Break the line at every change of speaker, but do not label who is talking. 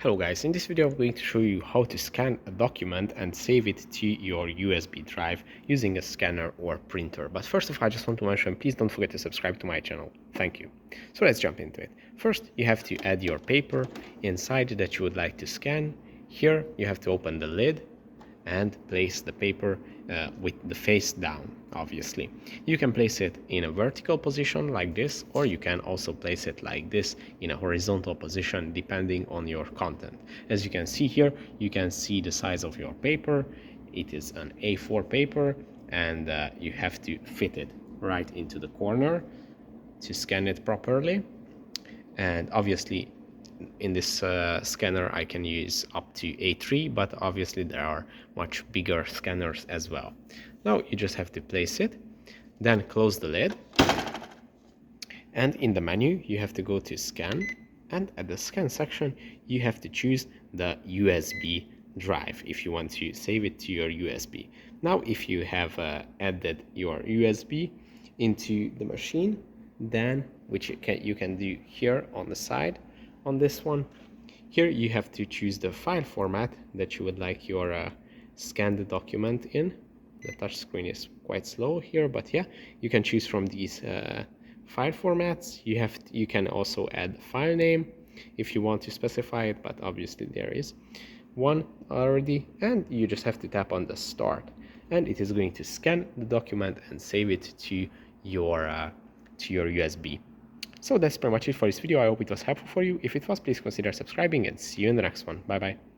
Hello guys, in this video I'm going to show you how to scan a document and save it to your USB drive using a scanner or printer. But first of all, I just want to mention, please don't forget to subscribe to my channel. Thank you. So let's jump into it. First, you have to add your paper inside that you would like to scan. Here you have to open the lid and place the paper with the face down, obviously. You can place it in a vertical position like this, or you can also place it like this in a horizontal position depending on your content. As you can see here, you can see the size of your paper. It is an A4 paper, and you have to fit it right into the corner to scan it properly. And obviously in this scanner I can use up to A3, but obviously there are much bigger scanners as well. Now you just have to place it, then close the lid, and in the menu you have to go to scan, and at the scan section you have to choose the USB drive if you want to save it to your USB. Now if you have added your USB into the machine, then which you can do here on the side on this one. Here you have to choose the file format that you would like your scanned document in. The touch screen is quite slow here, but yeah, you can choose from these file formats. You can also add file name if you want to specify it, but obviously there is one already, and you just have to tap on the start, and it is going to scan the document and save it to your USB. So that's pretty much it for this video. I hope it was helpful for you. If it was, please consider subscribing, and see you in the next one. Bye bye.